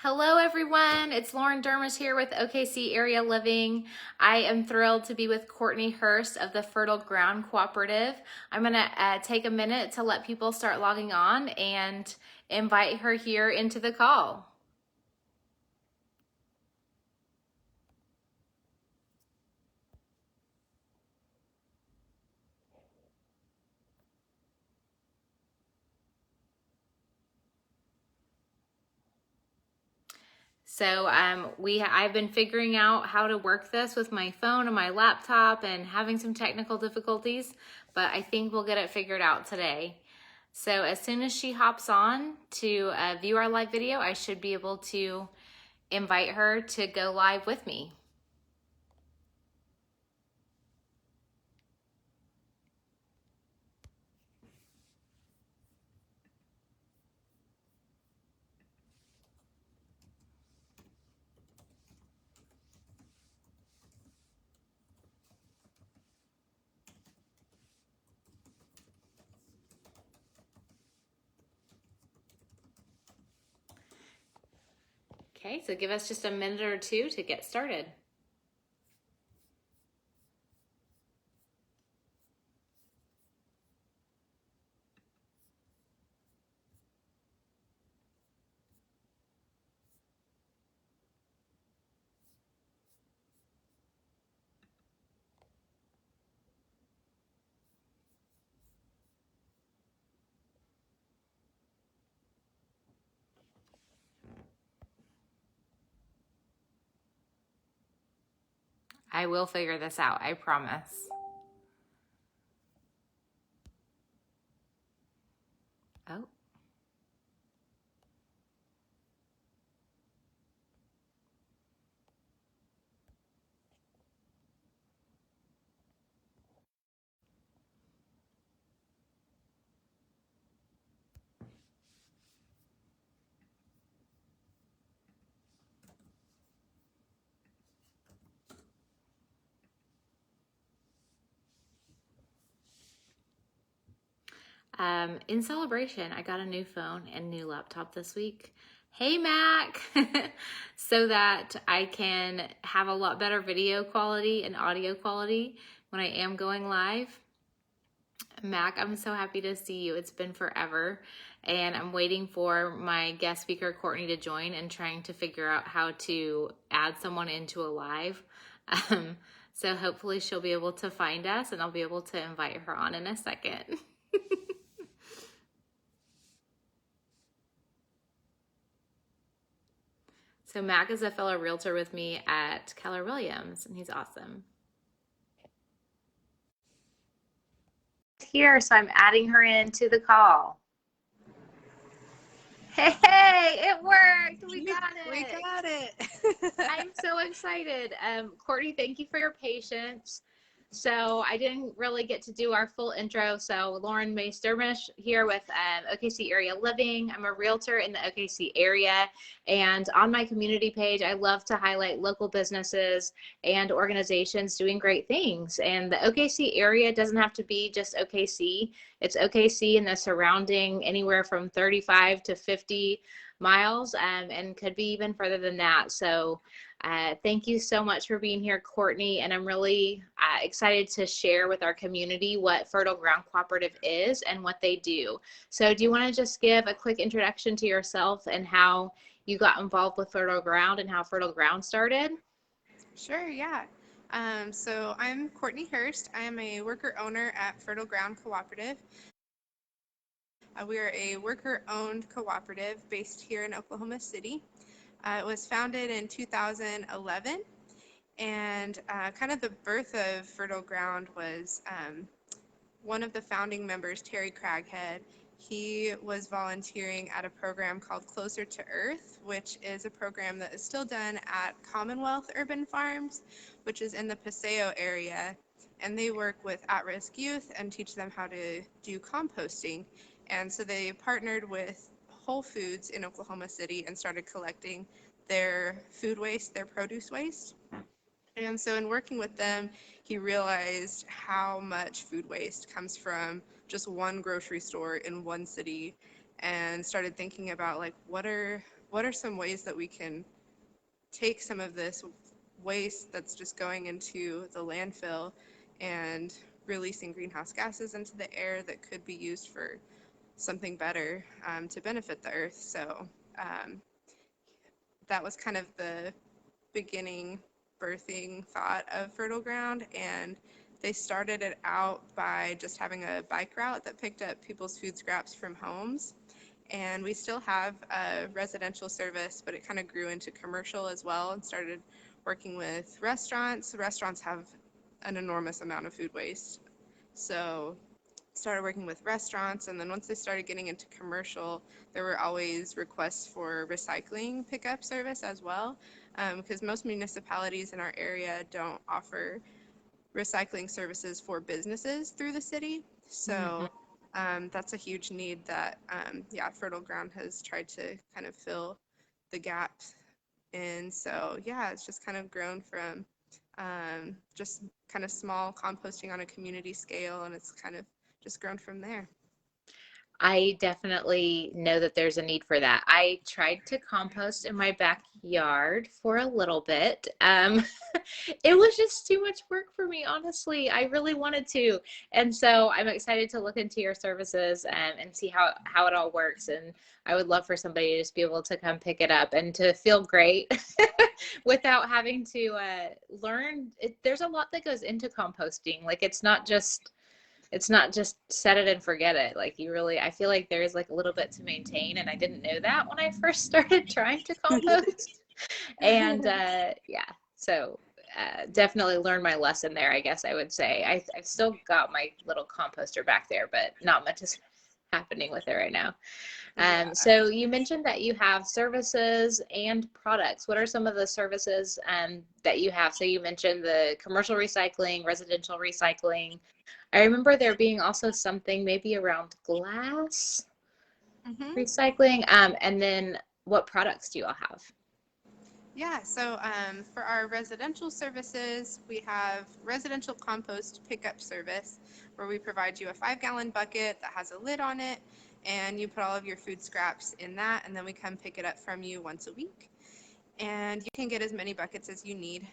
Hello everyone, it's Lauren Durmus here with OKC Area Living. I am thrilled to be with Courtney Hurst of the Fertile Ground Cooperative. I'm going to take a minute to let people start logging on and invite her here into the call. So I've been figuring out how to work this with my phone and my laptop and having some technical difficulties, but I think we'll get it figured out today. So as soon as she hops on to view our live video, I should be able to invite her to go live with me. Okay, so give us just a minute or two to get started. I will figure this out, I promise. Oh. In celebration, I got a new phone and new laptop this week. Hey, Mac! So that I can have a lot better video quality and audio quality when I am going live. Mac, I'm so happy to see you. It's been forever. And I'm waiting for my guest speaker, Courtney, to join and trying to figure out how to add someone into a live. So hopefully she'll be able to find us and I'll be able to invite her on in a second. So Mac is a fellow realtor with me at Keller Williams, and he's awesome. Here, so I'm adding her into the call. Hey, it worked. We got it. We got it. I'm so excited. Courtney, thank you for your patience. So I didn't really get to do our full intro. So Lauren Durmus here with OKC Area Living. I'm a realtor in the OKC area. And on my community page, I love to highlight local businesses and organizations doing great things. And the OKC area doesn't have to be just OKC. It's OKC and the surrounding anywhere from 35 to 50 miles and could be even further than that. So thank you so much for being here, Courtney, and I'm really excited to share with our community what Fertile Ground Cooperative is and what they do. So do you want to just give a quick introduction to yourself and how you got involved with Fertile Ground and how Fertile Ground started? Sure, yeah. So I'm Courtney Hurst. I am a worker owner at Fertile Ground Cooperative. We are a worker-owned cooperative based here in Oklahoma City. It was founded in 2011, and kind of the birth of Fertile Ground was one of the founding members, Terry Craghead. He was volunteering at a program called Closer to Earth, which is a program that is still done at Commonwealth Urban Farms, which is in the Paseo area. And they work with at-risk youth and teach them how to do composting. And so they partnered with Whole Foods in Oklahoma City and started collecting their food waste, their produce waste. And so in working with them, he realized how much food waste comes from just one grocery store in one city, and started thinking about, like, what are what are some ways that we can take some of this waste that's just going into the landfill and releasing greenhouse gases into the air that could be used for something better, to benefit the earth. So that was kind of the beginning birthing thought of Fertile Ground, and they started it out by just having a bike route that picked up people's food scraps from homes. And we still have a residential service, but it kind of grew into commercial as well and started working with restaurants. Restaurants have an enormous amount of food waste. So started working with restaurants, and then once they started getting into commercial, there were always requests for recycling pickup service as well, because most municipalities in our area don't offer recycling services for businesses through the city. So that's a huge need that, yeah, Fertile Ground has tried to kind of fill the gaps in. So yeah, it's just kind of grown from just kind of small composting on a community scale, and it's kind of just grown from there. I definitely know that there's a need for that. I tried to compost in my backyard for a little bit. It was just too much work for me, honestly. I really wanted to. And so I'm excited to look into your services and see how it all works. And I would love for somebody to just be able to come pick it up and to feel great without having to learn. There's a lot that goes into composting. Like it's not just set it and forget it. Like I feel like there is like a little bit to maintain, and I didn't know that when I first started trying to compost. And yeah, so definitely learned my lesson there, I guess I would say. I've still got my little composter back there, but not much is happening with it right now. Yeah. So you mentioned that you have services and products. What are some of the services that you have? So you mentioned the commercial recycling, residential recycling. I remember there being also something maybe around glass recycling. And then what products do you all have? Yeah, so for our residential services, we have residential compost pickup service where we provide you a 5-gallon bucket that has a lid on it, and you put all of your food scraps in that, and then we come pick it up from you once a week. And you can get as many buckets as you need.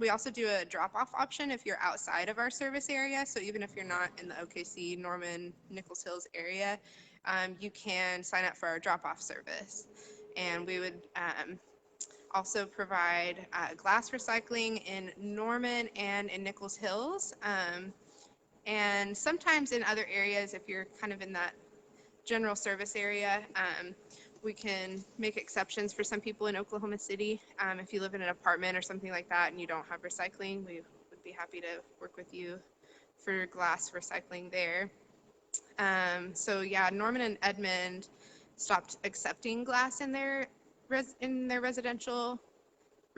We also do a drop-off option if you're outside of our service area. So even if you're not in the OKC, Norman, Nichols Hills area, you can sign up for our drop-off service. And we would also provide glass recycling in Norman and in Nichols Hills. And sometimes in other areas, if you're kind of in that general service area, we can make exceptions for some people in Oklahoma City. If you live in an apartment or something like that and you don't have recycling, we would be happy to work with you for glass recycling there. So yeah, Norman and Edmond stopped accepting glass in their residential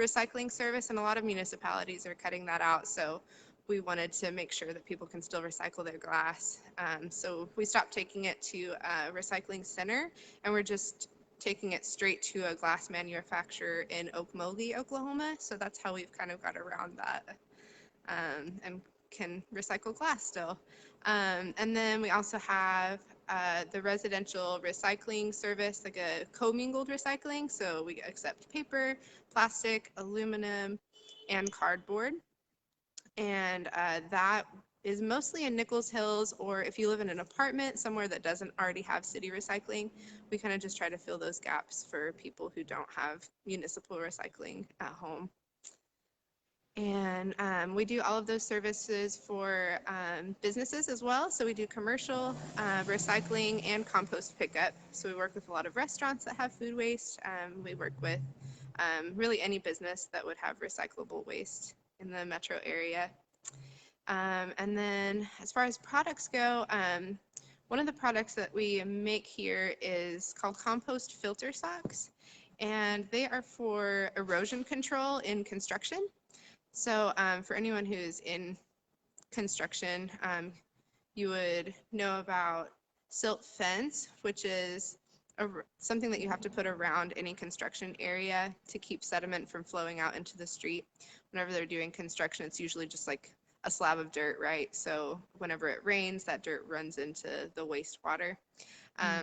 recycling service, and a lot of municipalities are cutting that out. So we wanted to make sure that people can still recycle their glass. So we stopped taking it to a recycling center, and we're just taking it straight to a glass manufacturer in Okmulgee, Oklahoma. So that's how we've kind of got around that, and can recycle glass still. And then we also have the residential recycling service, like a commingled recycling. So we accept paper, plastic, aluminum, and cardboard. And that is mostly in Nichols Hills, or if you live in an apartment somewhere that doesn't already have city recycling, we kind of just try to fill those gaps for people who don't have municipal recycling at home. And we do all of those services for businesses as well. So we do commercial, recycling, and compost pickup. So we work with a lot of restaurants that have food waste. We work with really any business that would have recyclable waste in the metro area. And then as far as products go, one of the products that we make here is called compost filter socks. And they are for erosion control in construction. So for anyone who's in construction, you would know about Silt Fence, which is something that you have to put around any construction area to keep sediment from flowing out into the street. Whenever they're doing construction, it's usually just like a slab of dirt, right? So whenever it rains, that dirt runs into the wastewater.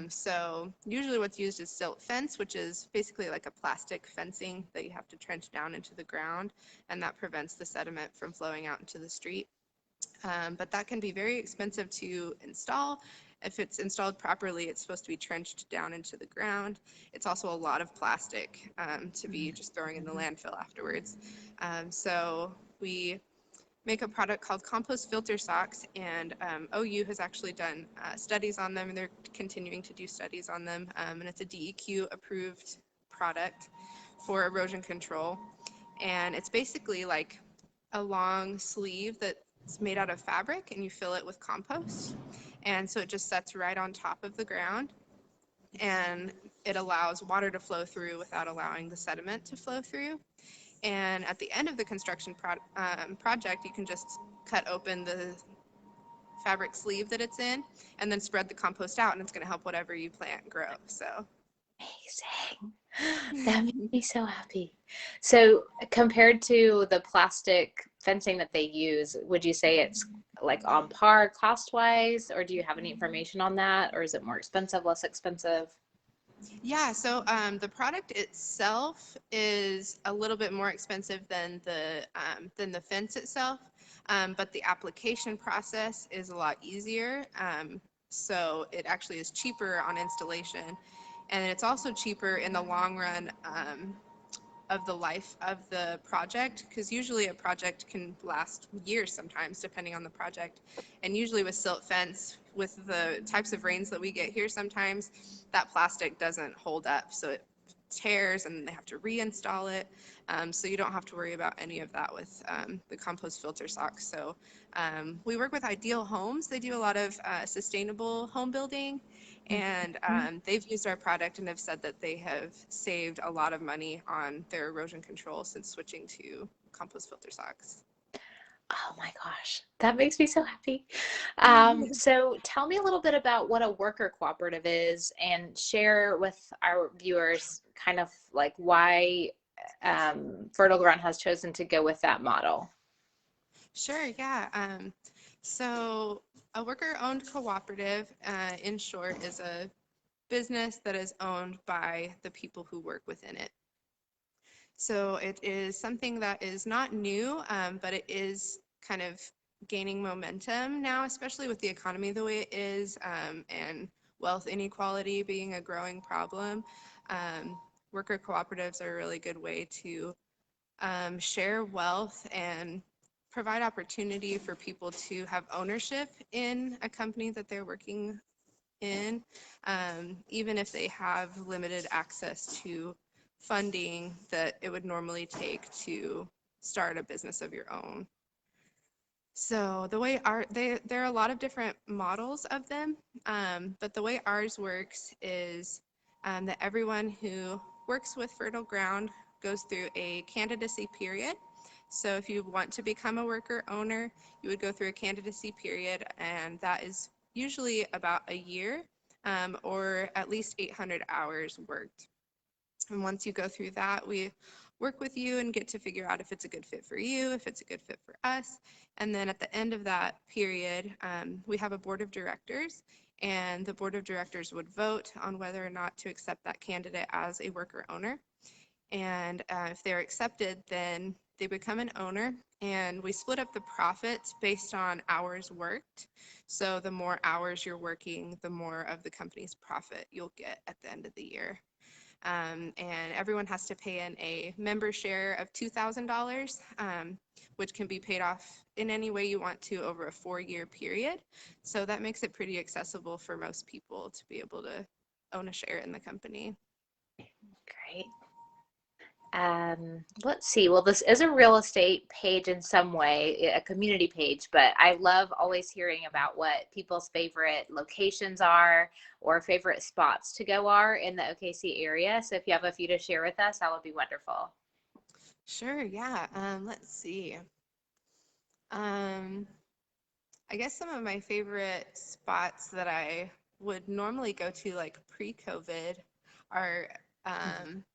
So usually what's used is silt fence, which is basically like a plastic fencing that you have to trench down into the ground, and that prevents the sediment from flowing out into the street. But that can be very expensive to install. If it's installed properly, it's supposed to be trenched down into the ground. It's also a lot of plastic to be just throwing in the landfill afterwards. So we make a product called Compost filter socks, and OU has actually done studies on them, and they're continuing to do studies on them. And it's a DEQ approved product for erosion control. And it's basically like a long sleeve that's made out of fabric, and you fill it with compost. And so it just sets right on top of the ground, and it allows water to flow through without allowing the sediment to flow through. And at the end of the construction project, you can just cut open the fabric sleeve that it's in and then spread the compost out, and it's going to help whatever you plant grow. So amazing. That made me so happy. So compared to the plastic fencing that they use, would you say it's like on par cost wise, or do you have any information on that, or is it more expensive, less expensive? yeah, so the product itself is a little bit more expensive than the fence itself, but the application process is a lot easier. So it actually is cheaper on installation, and it's also cheaper in the long run of the life of the project, because usually a project can last years sometimes depending on the project. And usually with silt fence, with the types of rains that we get here, sometimes that plastic doesn't hold up, so it tears and they have to reinstall it. So you don't have to worry about any of that with the compost filter socks. So we work with Ideal Homes. They do a lot of sustainable home building, and they've used our product and have said that they have saved a lot of money on their erosion control since switching to compost filter socks. Oh my gosh, that makes me so happy. So tell me a little bit about what a worker cooperative is, and share with our viewers kind of like why Fertile Ground has chosen to go with that model. Sure, yeah. So a worker-owned cooperative, in short, is a business that is owned by the people who work within it. So it is something that is not new, but it is kind of gaining momentum now, especially with the economy the way it is, and wealth inequality being a growing problem. Worker cooperatives are a really good way to share wealth and provide opportunity for people to have ownership in a company that they're working in, even if they have limited access to funding that it would normally take to start a business of your own. So the way there are a lot of different models of them, but the way ours works is that everyone who works with Fertile Ground goes through a candidacy period. So if you want to become a worker owner, you would go through a candidacy period, and that is usually about a year, or at least 800 hours worked. And once you go through that, we work with you and get to figure out if it's a good fit for you, if it's a good fit for us. And then at the end of that period, we have a board of directors, and the board of directors would vote on whether or not to accept that candidate as a worker owner. And if they're accepted, then they become an owner, and we split up the profits based on hours worked. So the more hours you're working, the more of the company's profit you'll get at the end of the year. And everyone has to pay in a member share of $2,000, which can be paid off in any way you want to over a 4-year period. So that makes it pretty accessible for most people to be able to own a share in the company. Great. Let's see. Well, this is a real estate page in some way, a community page, but I love always hearing about what people's favorite locations are or favorite spots to go are in the OKC area. So if you have a few to share with us, that would be wonderful. Sure, yeah. Let's see. I guess some of my favorite spots that I would normally go to, like pre-COVID, are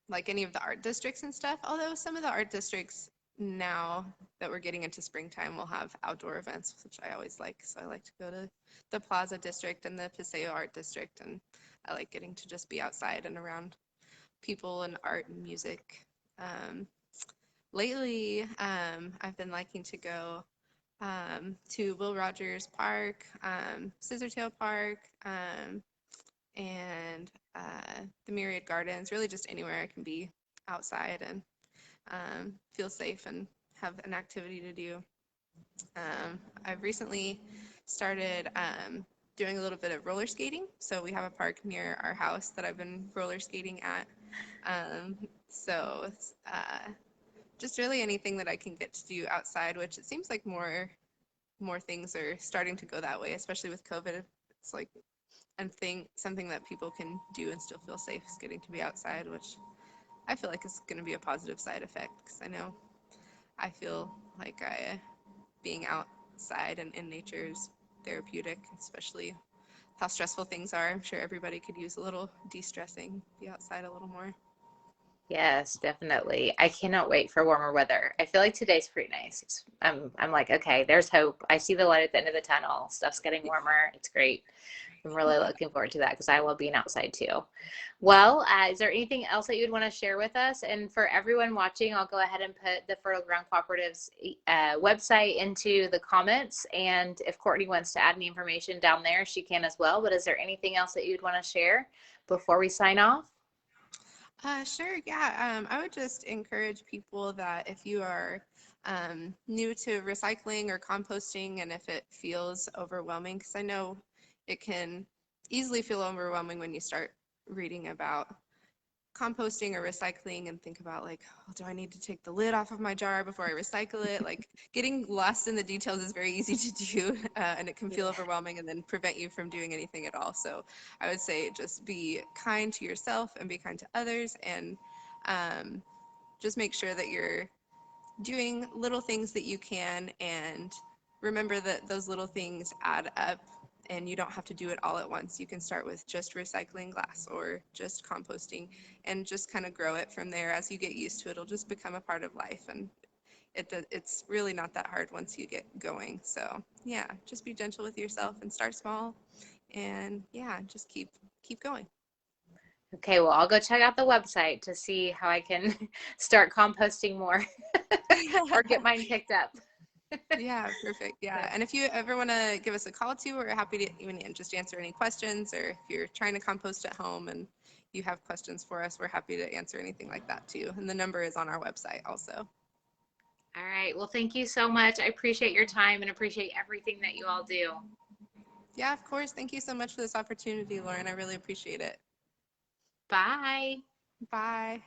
like any of the art districts and stuff. Although some of the art districts now that we're getting into springtime, we'll have outdoor events, which I always like. So I like to go to the Plaza District and the Paseo Art District, and I like getting to just be outside and around people and art and music. Um, Lately, I've been liking to go to Will Rogers Park, Scissortail Park, and the Myriad Gardens, really just anywhere I can be outside and feel safe and have an activity to do. I've recently started doing a little bit of roller skating. So we have a park near our house that I've been roller skating at. Um, so just really anything that I can get to do outside, which it seems like more things are starting to go that way, especially with COVID. It's like something that people can do and still feel safe is getting to be outside, which I feel like is going to be a positive side effect because I feel like being outside and in nature is therapeutic, especially how stressful things are. I'm sure everybody could use a little de-stressing, be outside a little more. Yes, definitely. I cannot wait for warmer weather. I feel like today's pretty nice. I'm like, okay, there's hope. I see the light at the end of the tunnel. Stuff's getting warmer. It's great. I'm really Yeah. looking forward to that because I love being outside too. Well, is there anything else that you'd want to share with us? And for everyone watching, I'll go ahead and put the Fertile Ground Cooperative's website into the comments. And if Courtney wants to add any information down there, she can as well. But is there anything else that you'd want to share before we sign off? Sure, yeah. I would just encourage people that if you are new to recycling or composting and if it feels overwhelming, because I know it can easily feel overwhelming when you start reading about composting or recycling and think about like, oh, do I need to take the lid off of my jar before I recycle it? Like getting lost in the details is very easy to do and it can feel Yeah. overwhelming and then prevent you from doing anything at all. So I would say just be kind to yourself and be kind to others and um, just make sure that you're doing little things that you can and remember that those little things add up and you don't have to do it all at once. You can start with just recycling glass or just composting and just kind of grow it from there. As you get used to it, it'll just become a part of life and it's really not that hard once you get going. So yeah, just be gentle with yourself and start small and yeah, just keep going. Okay, well, I'll go check out the website to see how I can start composting more or get mine picked up. Yeah, perfect. Yeah. And if you ever want to give us a call too, we're happy to even just answer any questions, or if you're trying to compost at home and you have questions for us, we're happy to answer anything like that too. And the number is on our website also. All right. Well, thank you so much. I appreciate your time and appreciate everything that you all do. Yeah, of course. Thank you so much for this opportunity, Lauren. I really appreciate it. Bye. Bye.